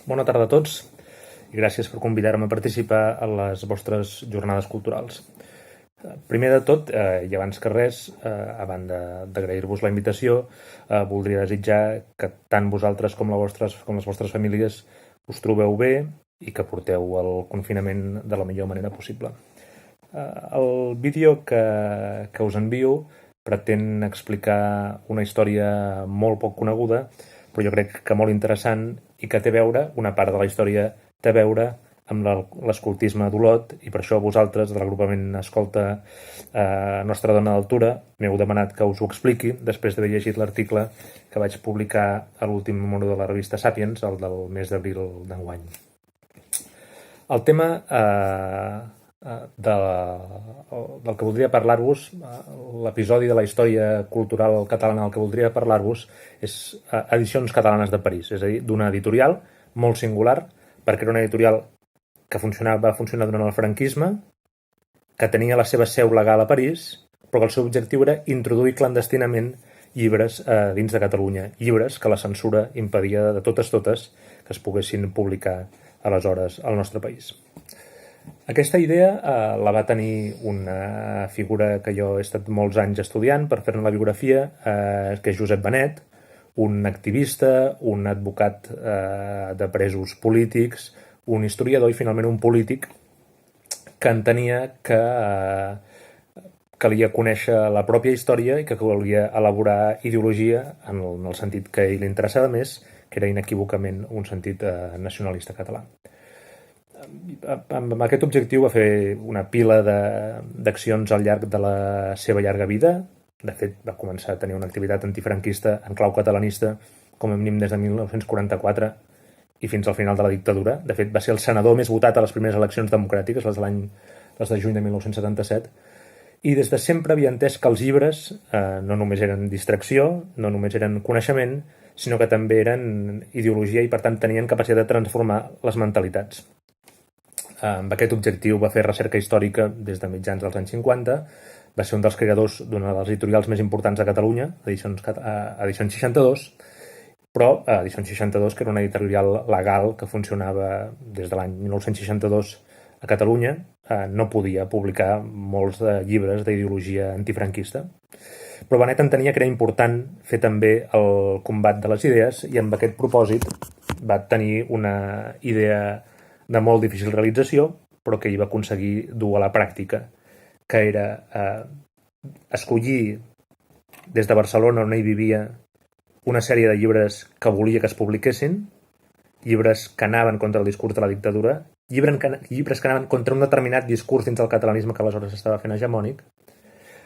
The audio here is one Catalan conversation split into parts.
Bona tarda a tots i gràcies per convidar-me a participar a les vostres jornades culturals. Primer de tot, i abans que res, a banda d'agrair-vos la invitació, voldria desitjar que tant vosaltres com les vostres famílies us trobeu bé i que porteu el confinament de la millor manera possible. El vídeo que us envio pretén explicar una història molt poc coneguda, però jo crec que molt interessant i que té a veure, una part de la història té a veure amb l'escoltisme d'Olot, i per això vosaltres, de l'agrupament Escolta Nostra Dona d'Altura, m'heu demanat que us ho expliqui després d'haver llegit l'article que vaig publicar a l'últim número de la revista Sapiens, el del mes d'abril d'enguany. El tema del que voldria parlar-vos, l'episodi de la història cultural catalana del que voldria parlar-vos és Edicions Catalanes de París, és a dir, d'una editorial molt singular, perquè era una editorial que va funcionar durant el franquisme, que tenia la seva seu legal a París, però que el seu objectiu era introduir clandestinament llibres dins de Catalunya, llibres que la censura impedia de totes que es poguessin publicar aleshores al nostre país. Aquesta idea la va tenir una figura que jo he estat molts anys estudiant per fer-ne la biografia, que és Josep Benet, un activista, un advocat de presos polítics, un historiador i finalment un polític que entenia que calia conèixer la pròpia història i que volia elaborar ideologia en el sentit que a ell li interessava més, que era inequívocament un sentit nacionalista català. Amb aquest objectiu va fer una pila d'accions al llarg de la seva llarga vida. De fet, va començar a tenir una activitat antifranquista en clau catalanista com a mínim des de 1944 i fins al final de la dictadura. De fet, va ser el senador més votat a les primeres eleccions democràtiques, les de juny de 1977, i des de sempre havia entès que els llibres no només eren distracció, no només eren coneixement, sinó que també eren ideologia i, per tant, tenien capacitat de transformar les mentalitats. Amb aquest objectiu va fer recerca històrica des de mitjans dels anys 50, va ser un dels creadors d'una de les editorials més importants de Catalunya, Edicions 62, però Edicions 62, que era una editorial legal que funcionava des de l'any 1962 a Catalunya, no podia publicar molts llibres d'ideologia antifranquista. Però Benet entenia que era important fer també el combat de les idees i amb aquest propòsit va tenir una idea de molt difícil realització, però que ell va aconseguir dur a la pràctica, que era escollir des de Barcelona, on ell vivia, una sèrie de llibres que volia que es publiquessin, llibres que anaven contra el discurs de la dictadura, llibres que anaven contra un determinat discurs dins del catalanisme que aleshores estava fent hegemònic.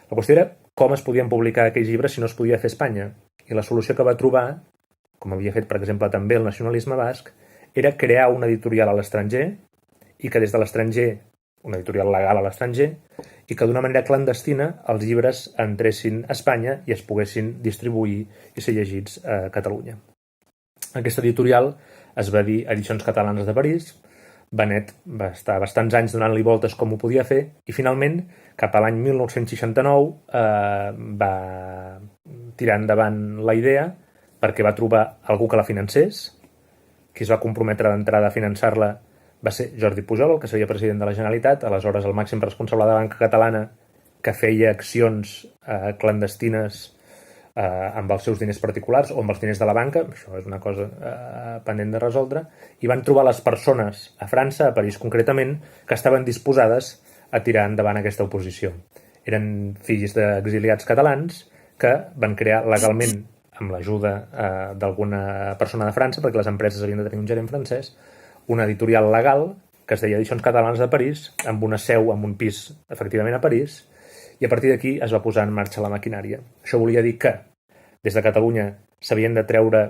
La qüestió era com es podien publicar aquells llibres si no es podia fer a Espanya. I la solució que va trobar, com havia fet, per exemple, també el nacionalisme basc, era crear una editorial a l'estranger i que des de l'estranger, una editorial legal a l'estranger, i que d'una manera clandestina els llibres entressin a Espanya i es poguessin distribuir i ser llegits a Catalunya. Aquesta editorial es va dir Edicions Catalanes de París. Benet va estar bastants anys donant-li voltes com ho podia fer i finalment, cap a l'any 1969, va tirar endavant la idea perquè va trobar algú que la financés. Qui es va comprometre d'entrada a finançar-la va ser Jordi Pujol, el que seria president de la Generalitat, aleshores el màxim responsable de la banca catalana, que feia accions clandestines amb els seus diners particulars o amb els diners de la banca. Això és una cosa pendent de resoldre. I van trobar les persones a França, a París concretament, que estaven disposades a tirar endavant aquesta oposició. Eren fills d'exiliats catalans que van crear legalment, amb l'ajuda d'alguna persona de França, perquè les empreses havien de tenir un gerent francès, una editorial legal que es deia Edicions Catalanes de París, amb una seu, amb un pis, efectivament, a París, i a partir d'aquí es va posar en marxa la maquinària. Això volia dir que des de Catalunya s'havien de treure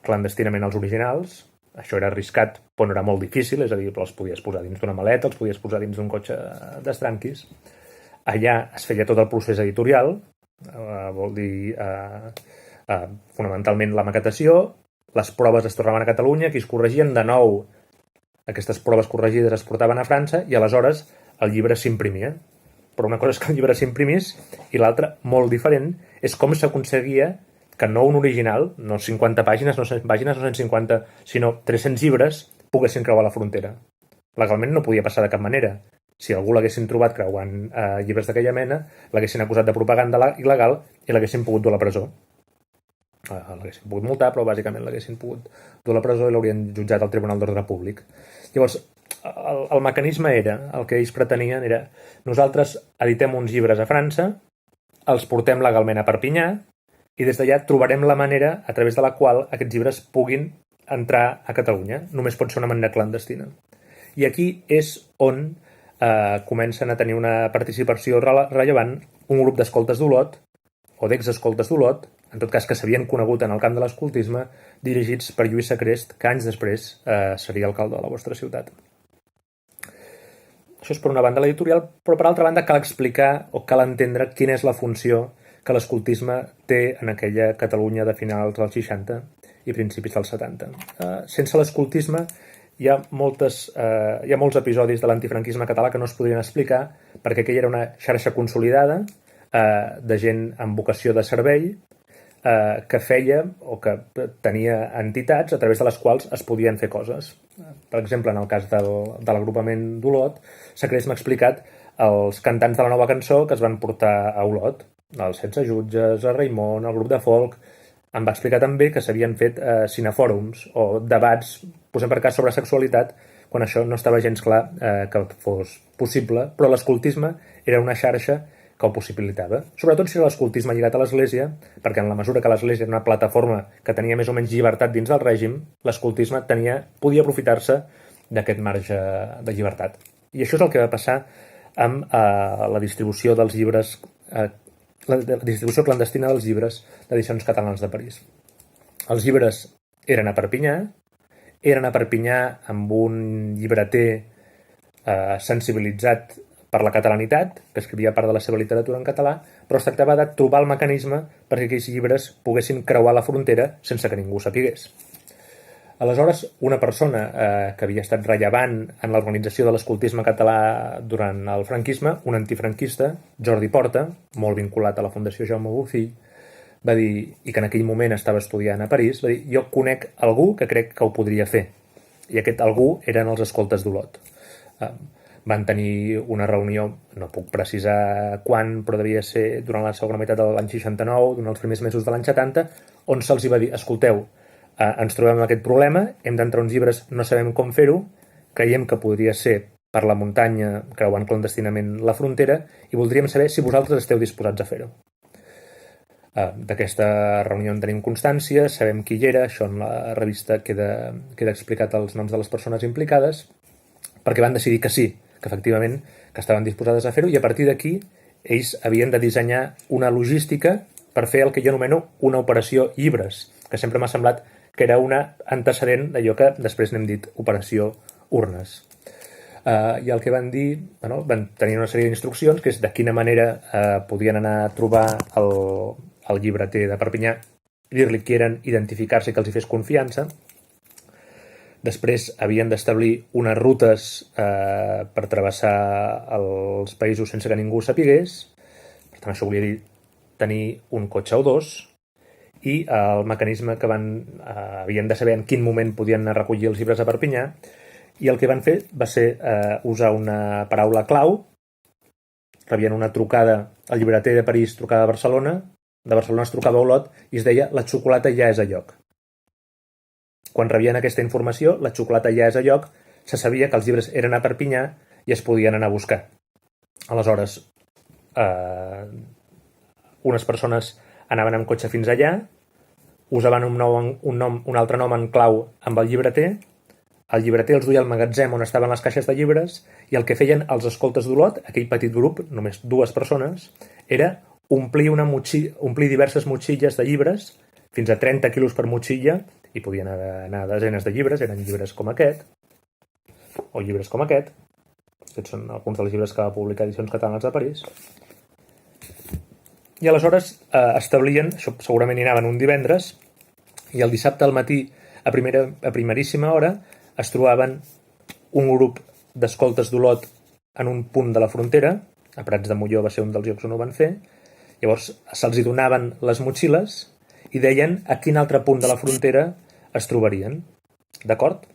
clandestinament els originals. Això era arriscat, però no era molt difícil, és a dir, els podies posar dins d'una maleta, els podies posar dins d'un cotxe d'estranquis. Allà es feia tot el procés editorial, vol dir fonamentalment la maquetació, les proves es tornaven a Catalunya, aquí es corregien de nou. Aquestes proves corregides es portaven a França i aleshores el llibre s'imprimia. Però una cosa és que el llibre s'imprimís i l'altra, molt diferent, és com s'aconseguia que no un original, no 50 pàgines, no 100 pàgines, no 150, sinó 300 llibres poguessin creuar la frontera. Legalment no podia passar de cap manera. Si algú l'haguessin trobat creuant llibres d'aquella mena, l'haguessin acusat de propaganda il·legal i l'haguessin pogut dur a la presó. L'haguessin pogut multar, però bàsicament l'haguessin pogut dur a la presó i l'haurien jutjat al Tribunal d'Ordre Públic. Llavors, el mecanisme era, el que ells pretenien era, nosaltres editem uns llibres a França, els portem legalment a Perpinyà i des d'allà trobarem la manera a través de la qual aquests llibres puguin entrar a Catalunya. Només pot ser una manera clandestina. I aquí és on comencen a tenir una participació rellevant un grup d'escoltes d'Olot, o d'exescoltes d'Olot, en tot cas que s'havien conegut en el camp de l'escoltisme, dirigits per Lluís Sacrest, que anys després seria alcalde de la vostra ciutat. Això és per una banda l'editorial, però per altra banda cal explicar o cal entendre quina és la funció que l'escoltisme té en aquella Catalunya de finals dels 60 i principis dels 70. Sense l'escoltisme hi ha molts episodis de l'antifranquisme català que no es podrien explicar perquè aquella era una xarxa consolidada de gent amb vocació de servei que feia o que tenia entitats a través de les quals es podien fer coses. Per exemple, en el cas de l'agrupament d'Olot, Sacrest m'ha explicat els cantants de la nova cançó que es van portar a Olot, els Sense Jutges, a Raimon, el grup de folk. Em va explicar també que s'havien fet cinefòrums o debats, posem per cas, sobre sexualitat, quan això no estava gens clar que fos possible, però l'escoltisme era una xarxa que ho possibilitava. Sobretot si era l'escoltisme lligat a l'Església, perquè en la mesura que l'Església era una plataforma que tenia més o menys llibertat dins del règim, l'escoltisme podia aprofitar-se d'aquest marge de llibertat. I això és el que va passar amb la distribució dels llibres, la distribució clandestina dels llibres d'edicions catalanes de París. Els llibres eren a Perpinyà amb un llibreter sensibilitzat per la catalanitat, que escrivia part de la seva literatura en català, però es tractava de trobar el mecanisme perquè aquells llibres poguessin creuar la frontera sense que ningú sapigués. Aleshores, una persona que havia estat rellevant en l'organització de l'escoltisme català durant el franquisme, un antifranquista, Jordi Porta, molt vinculat a la Fundació Jaume Bofill, va dir, i que en aquell moment estava estudiant a París, va dir, jo conec algú que crec que ho podria fer. I aquest algú eren els escoltes d'Olot. Van tenir una reunió, no puc precisar quan, però devia ser durant la segona meitat de l'any 69, durant els primers mesos de l'any 70, on se'ls va dir, escolteu, ens trobem amb aquest problema, hem d'entrar uns llibres, no sabem com fer-ho, creiem que podria ser per la muntanya, creuant clandestinament la frontera, i voldríem saber si vosaltres esteu disposats a fer-ho. D'aquesta reunió en tenim constància, sabem qui hi era, això en la revista queda explicat els noms de les persones implicades, perquè van decidir que sí, que efectivament que estaven disposades a fer-ho, i a partir d'aquí ells havien de dissenyar una logística per fer el que jo anomeno una operació llibres, que sempre m'ha semblat que era una antecedent d'allò que després n'hem dit operació urnes. I el que van dir, van tenir una sèrie d'instruccions, que és de quina manera podien anar a trobar el llibreter de Perpinyà, dir-li qui eren, identificar-se, que els hi fes confiança. Després havien d'establir unes rutes per travessar els països sense que ningú ho sapigués. Per tant, això volia dir tenir un cotxe o dos, i el mecanisme que havien de saber en quin moment podien anar a recollir els llibres a Perpinyà, i el que van fer va ser usar una paraula clau. Rebien una trucada, el llibreter de París trucava a Barcelona, de Barcelona es trucava a Olot i es deia la xocolata ja és a lloc. Quan rebien aquesta informació, la xocolata ja és a lloc, se sabia que els llibres eren a Perpinyà i es podien anar a buscar. Aleshores, unes persones anaven amb cotxe fins allà, usaven un altre nom en clau amb el llibreter els duia al magatzem on estaven les caixes de llibres, i el que feien els escoltes d'Olot, aquell petit grup, només 2 persones, era omplir diverses motxilles de llibres, fins a 30 quilos per motxilla, i podien anar desenes de llibres, eren llibres com aquest, o llibres com aquest. Aquests són alguns dels llibres que va publicar Edicions Catalanes de París. I aleshores establien, això segurament hi anaven un divendres, i el dissabte al matí, a primeríssima hora, es trobaven un grup d'escoltes d'Olot en un punt de la frontera, a Prats de Molló va ser un dels llocs on ho van fer. Llavors se'ls hi donaven les motxilles i deien a quin altre punt de la frontera es trobarien. D'acord?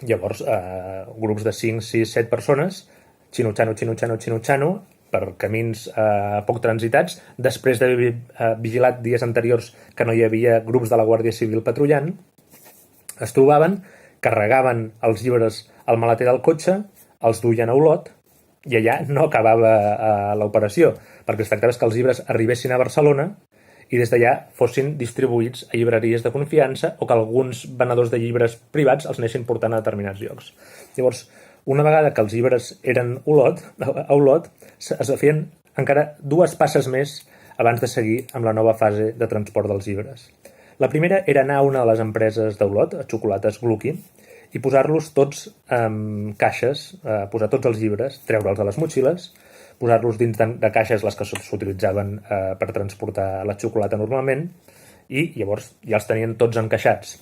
Llavors, grups de 5, 6, 7 persones, xinutxano, per camins poc transitats, després d'haver vigilat dies anteriors que no hi havia grups de la Guàrdia Civil patrullant, es trobaven, carregaven els llibres al maleter del cotxe, els duien a Olot, i allà no acabava l'operació, perquè es tractava que els llibres arribessin a Barcelona i des d'allà fossin distribuïts a llibreries de confiança o que alguns venedors de llibres privats els anessin portant a determinats llocs. Llavors, una vegada que els llibres eren a Olot, es feien encara 2 passes més abans de seguir amb la nova fase de transport dels llibres. La primera era anar a una de les empreses d'Olot, a Xocolates Glucky, i posar-los tots en caixes, posar tots els llibres, treure'ls de les motxilles, posar-los dins de caixes, les que s'utilitzaven per transportar la xocolata normalment, i llavors ja els tenien tots encaixats.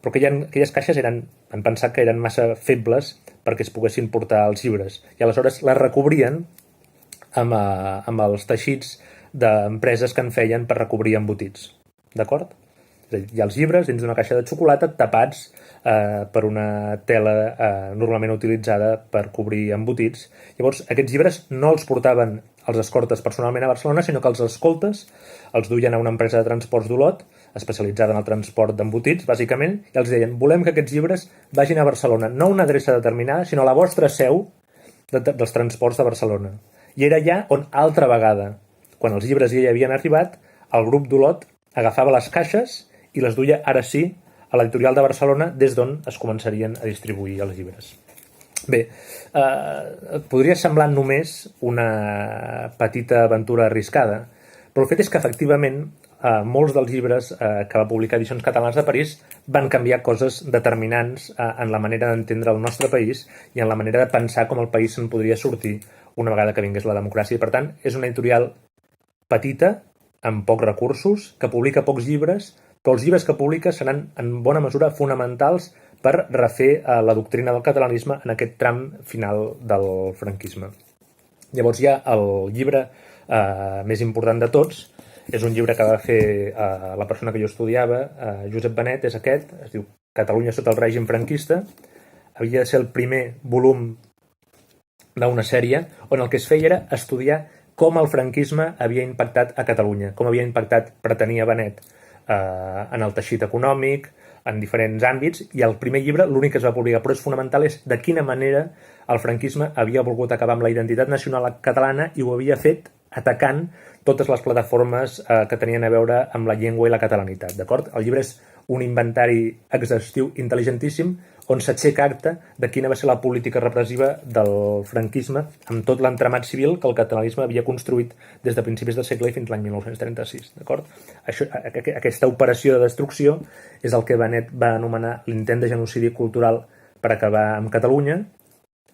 Però aquelles caixes han pensat que eren massa febles perquè es poguessin portar els llibres, i aleshores les recobrien amb els teixits d'empreses que en feien per recobrir embotits. D'acord? Hi ha els llibres dins d'una caixa de xocolata tapats per una tela normalment utilitzada per cobrir embotits. Llavors, aquests llibres no els portaven els escortes personalment a Barcelona, sinó que els escoltes els duien a una empresa de transports d'Olot, especialitzada en el transport d'embotits, bàsicament, i els deien, volem que aquests llibres vagin a Barcelona, no a una adreça determinada, sinó a la vostra seu dels transports de Barcelona. I era allà on, altra vegada, quan els llibres ja hi havien arribat, el grup d'Olot agafava les caixes i les duia, ara sí, a l'editorial de Barcelona, des d'on es començarien a distribuir els llibres. Bé, podria semblar només una petita aventura arriscada, però el fet és que, efectivament, molts dels llibres que va publicar Edicions Catalanes de París van canviar coses determinants en la manera d'entendre el nostre país i en la manera de pensar com el país se'n podria sortir una vegada que vingués la democràcia. I, per tant, és una editorial petita, amb pocs recursos, que publica pocs llibres, però els llibres que publica seran en bona mesura fonamentals per refer la doctrina del catalanisme en aquest tram final del franquisme. Llavors hi ha el llibre més important de tots, és un llibre que va fer la persona que jo estudiava, Josep Benet, és aquest, es diu Catalunya sota el règim franquista, havia de ser el primer volum d'una sèrie on el que es feia era estudiar com el franquisme havia impactat a Catalunya, com havia impactat, pretenia Benet, en el teixit econòmic, en diferents àmbits, i el primer llibre, l'únic que es va publicar, però és fonamental, és de quina manera el franquisme havia volgut acabar amb la identitat nacional catalana i ho havia fet atacant totes les plataformes que tenien a veure amb la llengua i la catalanitat, d'acord? El llibre és un inventari exhaustiu intel·ligentíssim on s'aixeca acta de quina va ser la política repressiva del franquisme amb tot l'entramat civil que el catalanisme havia construït des de principis del segle fins l'any 1936, d'acord? Aquesta operació de destrucció és el que Benet va anomenar l'intent de genocidi cultural per acabar amb Catalunya.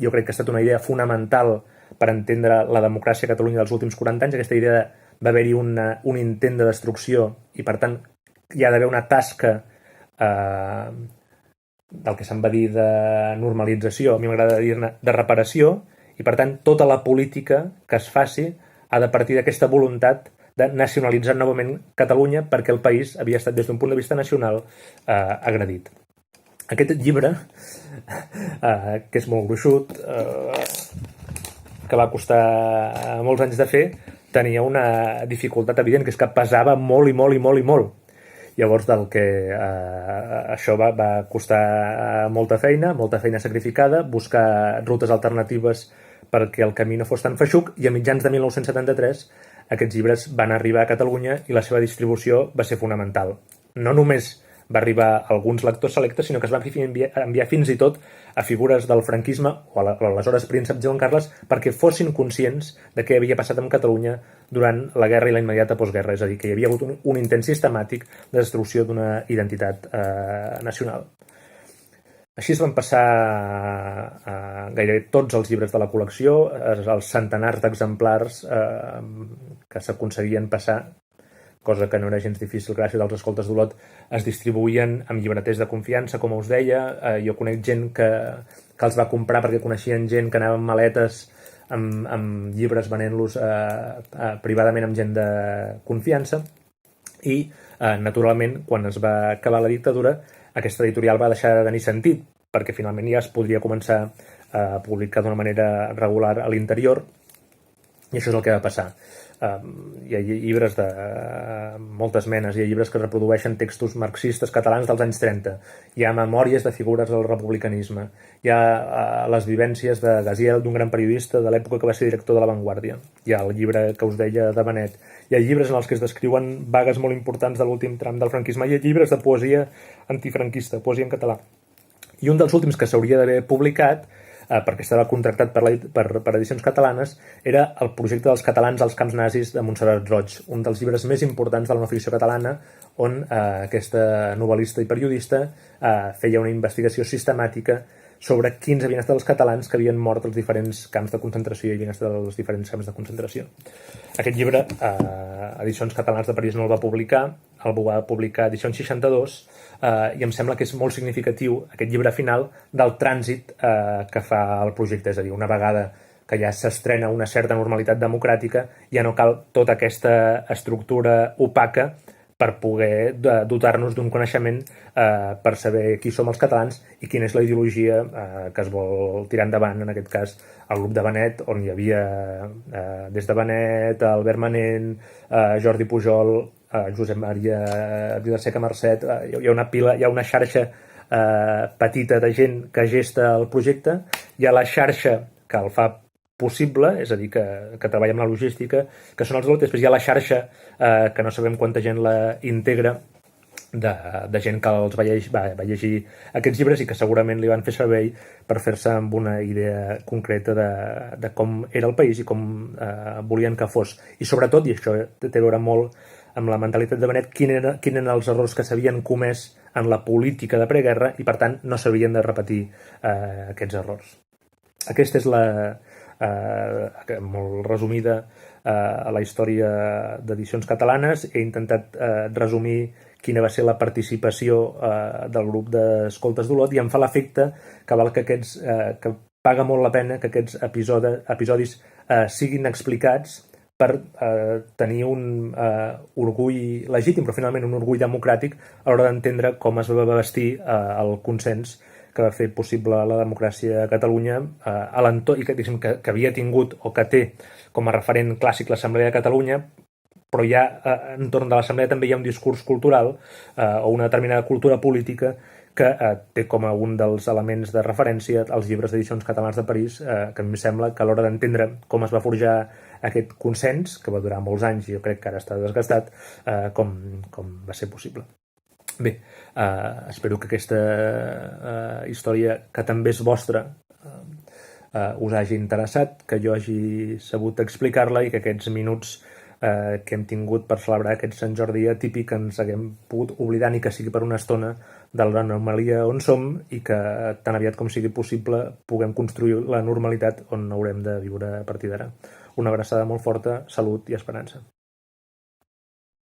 Jo crec que ha estat una idea fonamental per entendre la democràcia a Catalunya dels últims 40 anys. Aquesta idea va haver-hi un intent de destrucció i, per tant, hi ha d'haver una tasca del que se'n va dir de normalització, a mi m'agrada dir-ne de reparació, i per tant tota la política que es faci ha de partir d'aquesta voluntat de nacionalitzar novament Catalunya perquè el país havia estat des d'un punt de vista nacional agredit. Aquest llibre, que és molt gruixut, que va costar molts anys de fer, tenia una dificultat evident, que és que pesava molt i molt i molt i molt. Llavors, això va costar molta feina sacrificada, buscar rutes alternatives perquè el camí no fos tan feixuc, i a mitjans de 1973 aquests llibres van arribar a Catalunya i la seva distribució va ser fonamental. No només va arribar a alguns lectors selectes, sinó que es va enviar fins i tot a figures del franquisme o a l'aleshores príncep Joan Carles perquè fossin conscients de què havia passat amb Catalunya durant la guerra i la immediata postguerra, és a dir, que hi havia hagut un intent sistemàtic de destrucció d'una identitat nacional. Així es van passar gairebé tots els llibres de la col·lecció, els centenars d'exemplars que s'aconseguien passar, cosa que no era gens difícil gràcies als escoltes d'Olot, es distribuïen amb llibreters de confiança, com us deia. Jo conec gent que els va comprar perquè coneixien gent que anava amb maletes amb llibres venent-los privadament amb gent de confiança, i Naturalment, quan es va acabar la dictadura, aquesta editorial va deixar de tenir sentit, perquè finalment ja es podria començar a publicar d'una manera regular a l'interior, i això és el que va passar. Hi ha llibres de moltes menes, hi ha llibres que reprodueixen textos marxistes catalans dels anys 30, hi ha memòries de figures del republicanisme, hi ha les vivències de Gaziel, d'un gran periodista de l'època que va ser director de La Vanguardia, hi ha el llibre que us deia de Benet, hi ha llibres en els que es descriuen vagues molt importants de l'últim tram del franquisme, hi ha llibres de poesia antifranquista, poesia en català. I un dels últims que s'hauria d'haver publicat, perquè estava contractat per edicions catalanes, era el projecte dels catalans als camps nazis de Montserrat Roig, un dels llibres més importants de la no ficció catalana, on aquesta novel·lista i periodista feia una investigació sistemàtica sobre quins havien estat els catalans que havien mort als diferents camps de concentració i havien estat als diferents camps de concentració. Aquest llibre, Edicions Catalanes de París no el va publicar, el va publicar Edicions 62, i em sembla que és molt significatiu aquest llibre final del trànsit que fa el projecte, és a dir, una vegada que ja s'estrena una certa normalitat democràtica, ja no cal tota aquesta estructura opaca per poder dotar-nos d'un coneixement per saber qui som els catalans i quina és la ideologia que es vol tirar endavant, en aquest cas el grup de Benet, on hi havia des de Benet, Albert Manent, Jordi Pujol, Josep Maria Vilaseca Marcet, hi ha una pila, hi ha una xarxa petita de gent que gesta el projecte, hi ha la xarxa que el fa possible, és a dir, que treballa amb la logística, que són els després hi ha la xarxa, que no sabem quanta gent la integra, de gent que els va llegir aquests llibres i que segurament li van fer servei per fer-se amb una idea concreta de com era el país i com volien que fos. I sobretot, i això té a veure molt amb la mentalitat de Benet, quins eren els errors que s'havien comès en la política de preguerra i, per tant, no s'havien de repetir aquests errors. Aquesta és molt resumida a la història d'Edicions Catalanes. He intentat resumir quina va ser la participació del grup d'Escoltes d'Olot i em fa l'efecte que paga molt la pena que aquests episodis siguin explicats per tenir un orgull legítim, però finalment un orgull democràtic a l'hora d'entendre com es va vestir el consens que va fer possible la democràcia a Catalunya a l'entorn, i que havia tingut o que té com a referent clàssic l'Assemblea de Catalunya, però ja entorn de l'Assemblea també hi ha un discurs cultural o una determinada cultura política que té com a un dels elements de referència els llibres d'Edicions Catalanes de París, que a mi em sembla que a l'hora d'entendre com es va forjar aquest consens, que va durar molts anys i jo crec que ara està desgastat, com va ser possible. Bé, espero que aquesta història, que també és vostra, us hagi interessat, que jo hagi sabut explicar-la i que aquests minuts que hem tingut per celebrar aquest Sant Jordi atípic ens haguem pogut oblidar, ni que sigui per una estona, de l'anomalia on som i que tan aviat com sigui possible puguem construir la normalitat on haurem de viure a partir d'ara. Una abraçada molt forta, salut i esperança.